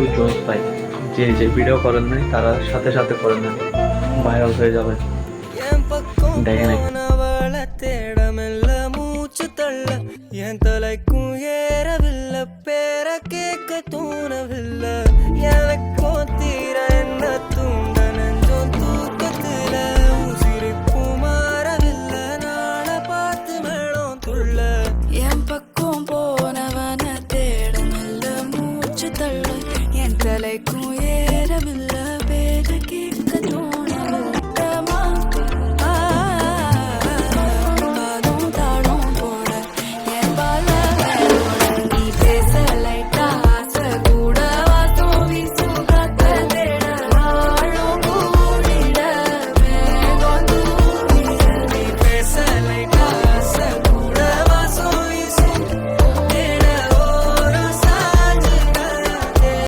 কিন্তু জোস পাই, যে যে ভিডিও করেন নাই তারা সাথে সাথে করে নেন, ভাইরাল হয়ে যাবে। என் பக்கம் দেখেন போனவள தேடமெல்ல மூச்சு தள்ள என் தலைக்கும் ஏறவில்லை பேர கேட்க தோணவில்லை எனக்கும் தீர என்ன தூண்ட நெஞ்சம் தூக்கத்துல உசிரிப்பு மாறவில்லை நாளை பார்த்து மேளம் துள்ள என் பக்கம் போனவன தேடமெல்ல மூச்சு தள்ள என் தலைக்கும் ஏறவில்லை பேர கேட்க